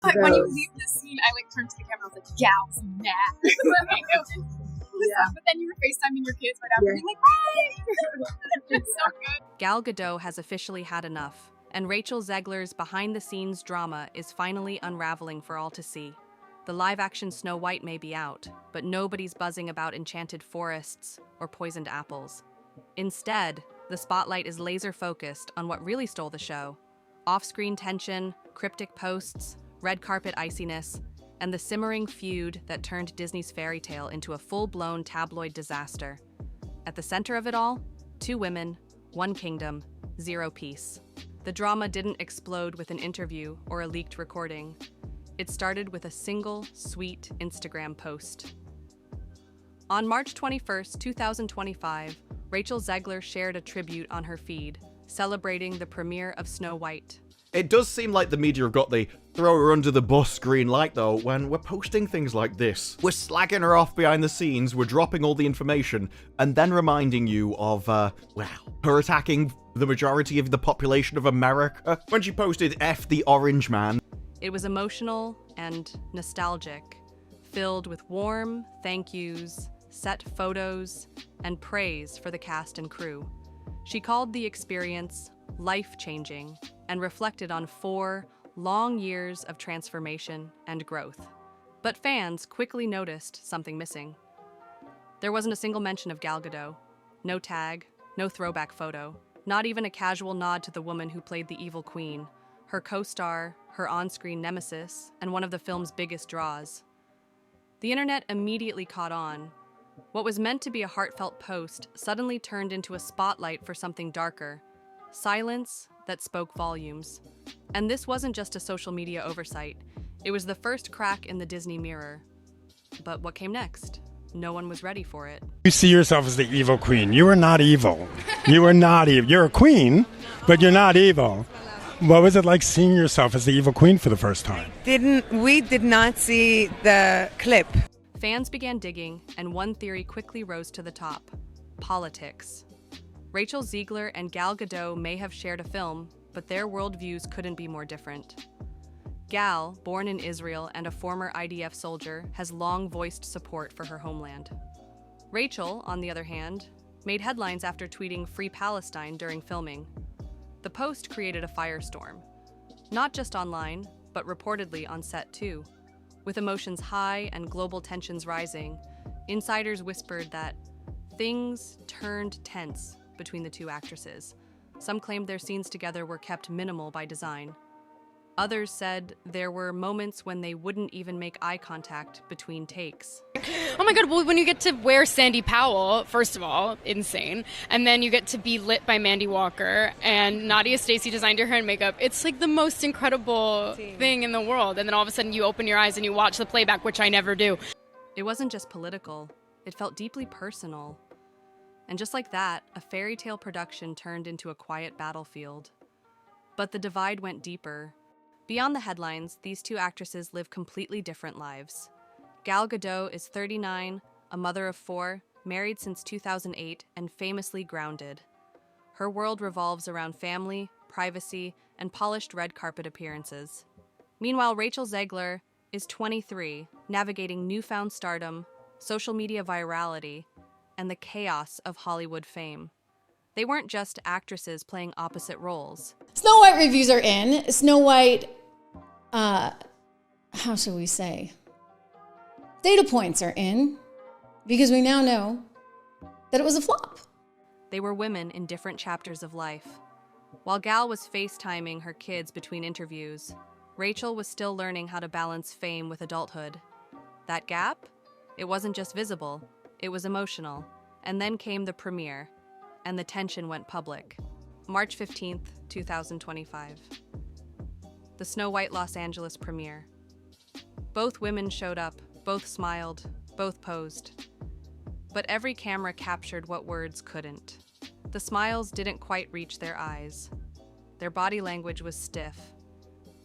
But when you leave the scene, I turned to the camera. I was like, "Gal's mad." But then you were FaceTiming your kids right after, being like, "Hi!" It's so good. Gal Gadot has officially had enough, and Rachel Zegler's behind-the-scenes drama is finally unraveling for all to see. The live-action Snow White may be out, but nobody's buzzing about enchanted forests or poisoned apples. Instead, the spotlight is laser-focused on what really stole the show: off-screen tension, cryptic posts, red carpet iciness, and the simmering feud that turned Disney's fairy tale into a full-blown tabloid disaster. At the center of it all, 2 women, 1 kingdom, 0 peace. The drama didn't explode with an interview or a leaked recording. It started with a single, sweet Instagram post. On March 21st, 2025, Rachel Zegler shared a tribute on her feed, celebrating the premiere of Snow White. It does seem like the media have got the throw her under the bus green light, though, when we're posting things like this. We're slagging her off behind the scenes, we're dropping all the information, and then reminding you of, her attacking the majority of the population of America when she posted F the Orange Man. It was emotional and nostalgic, filled with warm thank yous, set photos, and praise for the cast and crew. She called the experience life-changing and reflected on 4 long years of transformation and growth. But fans quickly noticed something missing. There wasn't a single mention of Gal Gadot. No tag, no throwback photo, not even a casual nod to the woman who played the evil queen, her co-star, her on-screen nemesis, and one of the film's biggest draws. The internet immediately caught on. What was meant to be a heartfelt post suddenly turned into a spotlight for something darker: silence that spoke volumes. And this wasn't just a social media oversight. It was the first crack in the Disney mirror. But what came next? No one was ready for it. You see yourself as the evil queen. You are not evil. You are not evil. You're a queen, but you're not evil. What was it like seeing yourself as the evil queen for the first time? We did not see the clip. Fans began digging, and one theory quickly rose to the top: politics. Rachel Zegler and Gal Gadot may have shared a film, but their worldviews couldn't be more different. Gal, born in Israel and a former IDF soldier, has long voiced support for her homeland. Rachel, on the other hand, made headlines after tweeting "Free Palestine" during filming. The post created a firestorm, not just online, but reportedly on set too. With emotions high and global tensions rising, insiders whispered that things turned tense between the 2 actresses. Some claimed their scenes together were kept minimal by design. Others said there were moments when they wouldn't even make eye contact between takes. Oh my god, well, when you get to wear Sandy Powell, first of all, insane. And then you get to be lit by Mandy Walker, and Nadia Stacey designed your hair and makeup. It's like the most incredible thing in the world. And then all of a sudden you open your eyes and you watch the playback, which I never do. It wasn't just political. It felt deeply personal. And just like that, a fairy tale production turned into a quiet battlefield. But the divide went deeper. Beyond the headlines, these 2 actresses live completely different lives. Gal Gadot is 39, a mother of 4, married since 2008, and famously grounded. Her world revolves around family, privacy, and polished red carpet appearances. Meanwhile, Rachel Zegler is 23, navigating newfound stardom, social media virality, and the chaos of Hollywood fame. They weren't just actresses playing opposite roles. Snow White reviews are in. Snow White, how shall we say? Data points are in, because we now know that it was a flop. They were women in different chapters of life. While Gal was FaceTiming her kids between interviews, Rachel was still learning how to balance fame with adulthood. That gap? It wasn't just visible, it was emotional. And then came the premiere, and the tension went public. March 15th, 2025. The Snow White Los Angeles premiere. Both women showed up, both smiled, both posed. But every camera captured what words couldn't. The smiles didn't quite reach their eyes. Their body language was stiff.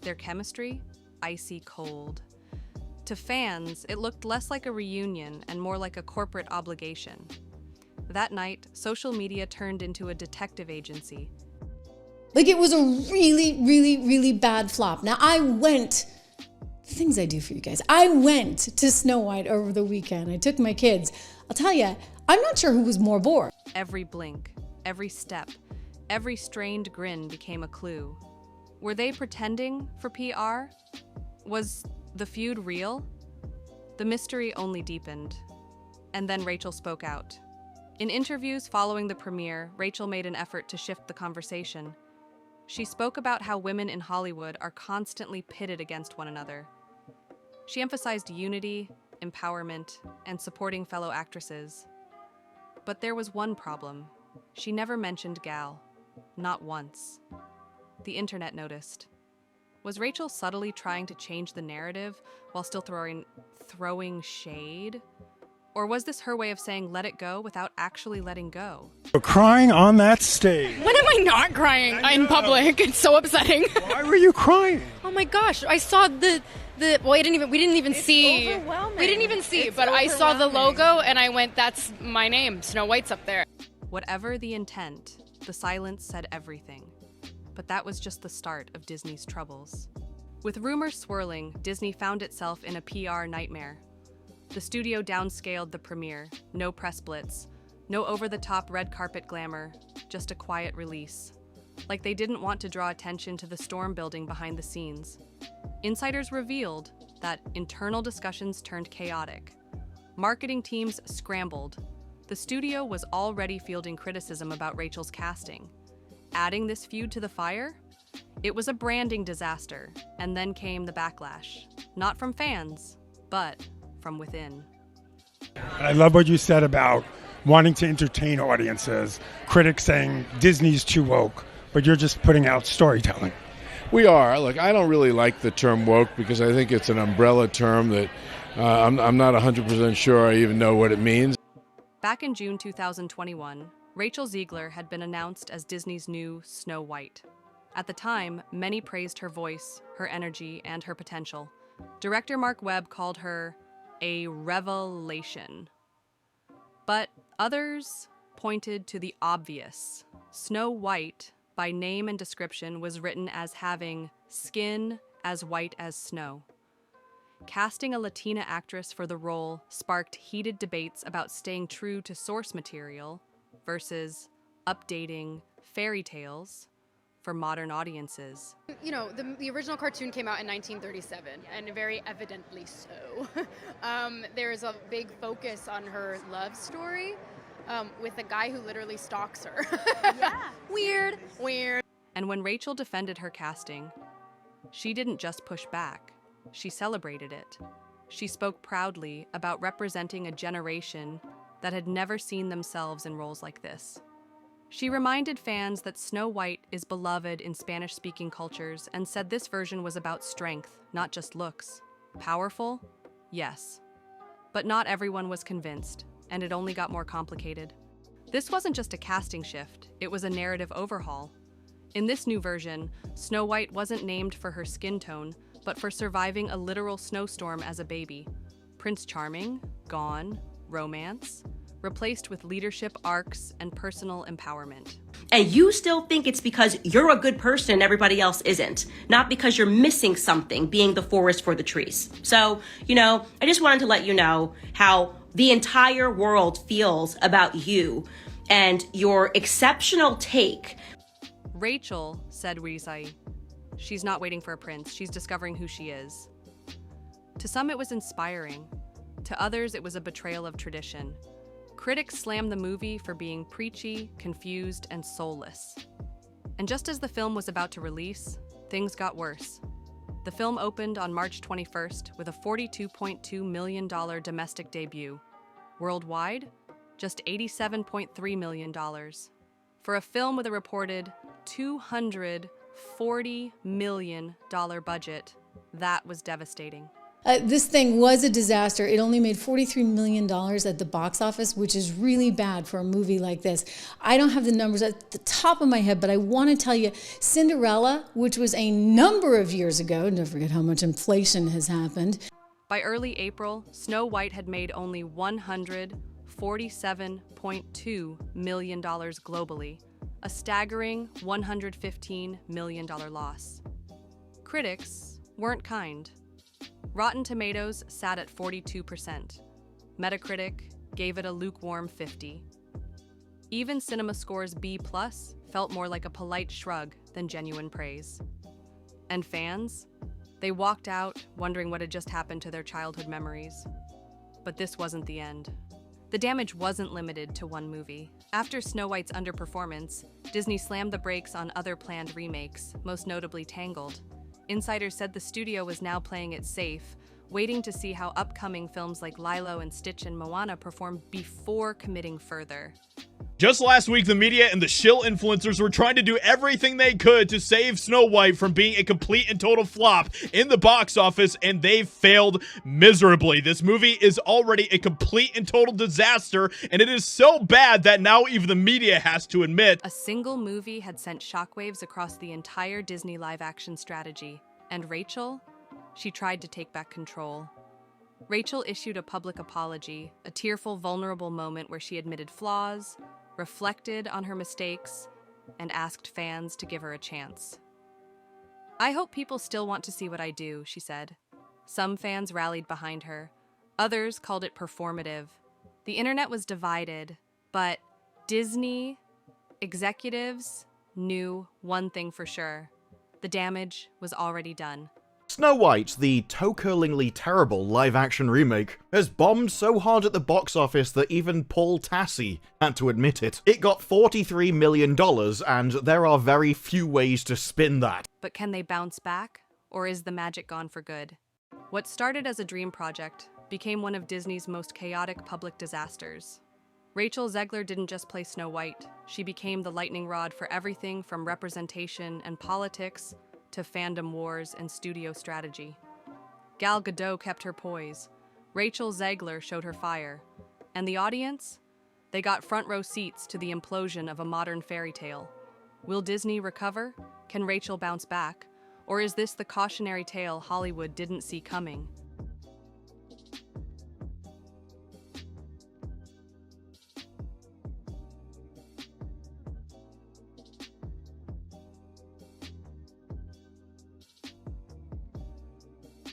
Their chemistry, icy cold. To fans, it looked less like a reunion and more like a corporate obligation. That night, social media turned into a detective agency. Like, it was a really, really, really bad flop. Now, I went things I do for you guys. I went to Snow White over the weekend. I took my kids. I'll tell you, I'm not sure who was more bored. Every blink, every step, every strained grin became a clue. Were they pretending for PR? Was the feud real? The mystery only deepened. And then Rachel spoke out. In interviews following the premiere, Rachel made an effort to shift the conversation. She spoke about how women in Hollywood are constantly pitted against one another. She emphasized unity, empowerment, and supporting fellow actresses. But there was one problem. She never mentioned Gal. Not once. The internet noticed. Was Rachel subtly trying to change the narrative while still throwing shade? Or was this her way of saying let it go without actually letting go? You're crying on that stage. When am I not crying in public? It's so upsetting. Why were you crying? Oh my gosh, I saw the well, we didn't even see. Overwhelming. We didn't even see, It's but I saw the overwhelming. logo and I went, that's my name. Snow White's up there. Whatever the intent, the silence said everything. But that was just the start of Disney's troubles. With rumors swirling, Disney found itself in a PR nightmare. The studio downscaled the premiere, no press blitz, no over-the-top red carpet glamour, just a quiet release. Like they didn't want to draw attention to the storm building behind the scenes. Insiders revealed that internal discussions turned chaotic. Marketing teams scrambled. The studio was already fielding criticism about Rachel's casting. Adding this feud to the fire? It was a branding disaster, and then came the backlash. Not from fans, but from within. I love what you said about wanting to entertain audiences, critics saying Disney's too woke, but you're just putting out storytelling. We are. Look, I don't really like the term woke because I think it's an umbrella term that I'm not 100% sure I even know what it means. Back in June 2021, Rachel Zegler had been announced as Disney's new Snow White. At the time, many praised her voice, her energy, and her potential. Director Mark Webb called her a revelation. But others pointed to the obvious. Snow White, by name and description, was written as having skin as white as snow. Casting a Latina actress for the role sparked heated debates about staying true to source material versus updating fairy tales for modern audiences. You know, the original cartoon came out in 1937, and very evidently so. There's a big focus on her love story with a guy who literally stalks her. Yeah. Weird. And when Rachel defended her casting, she didn't just push back, she celebrated it. She spoke proudly about representing a generation that had never seen themselves in roles like this. She reminded fans that Snow White is beloved in Spanish-speaking cultures and said this version was about strength, not just looks. Powerful? Yes. But not everyone was convinced, and it only got more complicated. This wasn't just a casting shift, it was a narrative overhaul. In this new version, Snow White wasn't named for her skin tone, but for surviving a literal snowstorm as a baby. Prince Charming, gone, romance, replaced with leadership arcs and personal empowerment. And you still think it's because you're a good person and everybody else isn't, not because you're missing something, being the forest for the trees. So, I just wanted to let you know how the entire world feels about you and your exceptional take. Rachel, said Rizai, she's not waiting for a prince, she's discovering who she is. To some it was inspiring, to others it was a betrayal of tradition. Critics slammed the movie for being preachy, confused, and soulless. And just as the film was about to release, things got worse. The film opened on March 21st with a $42.2 million domestic debut. Worldwide, just $87.3 million. For a film with a reported $240 million budget, that was devastating. This thing was a disaster. It only made $43 million at the box office, which is really bad for a movie like this. I don't have the numbers at the top of my head, but I want to tell you, Cinderella, which was a number of years ago, don't forget how much inflation has happened. By early April, Snow White had made only $147.2 million globally, a staggering $115 million loss. Critics weren't kind. Rotten Tomatoes sat at 42%. Metacritic gave it a lukewarm 50. Even CinemaScore's B+ felt more like a polite shrug than genuine praise. And fans? They walked out wondering what had just happened to their childhood memories. But this wasn't the end. The damage wasn't limited to one movie. After Snow White's underperformance, Disney slammed the brakes on other planned remakes, most notably Tangled. Insiders said the studio was now playing it safe, waiting to see how upcoming films like Lilo and Stitch and Moana perform before committing further. Just last week, the media and the shill influencers were trying to do everything they could to save Snow White from being a complete and total flop in the box office, and they failed miserably. This movie is already a complete and total disaster, and it is so bad that now even the media has to admit. A single movie had sent shockwaves across the entire Disney live-action strategy, and Rachel? She tried to take back control. Rachel issued a public apology, a tearful, vulnerable moment where she admitted flaws, reflected on her mistakes, and asked fans to give her a chance. "I hope people still want to see what I do," she said. Some fans rallied behind her. Others called it performative. The internet was divided, but Disney executives knew one thing for sure. The damage was already done. Snow White, the toe-curlingly terrible live-action remake, has bombed so hard at the box office that even Paul Tassi had to admit it. It got $43 million, and there are very few ways to spin that. But can they bounce back, or is the magic gone for good? What started as a dream project became one of Disney's most chaotic public disasters. Rachel Zegler didn't just play Snow White. She became the lightning rod for everything from representation and politics to fandom wars and studio strategy. Gal Gadot kept her poise. Rachel Zegler showed her fire. And the audience? They got front row seats to the implosion of a modern fairy tale. Will Disney recover? Can Rachel bounce back? Or is this the cautionary tale Hollywood didn't see coming?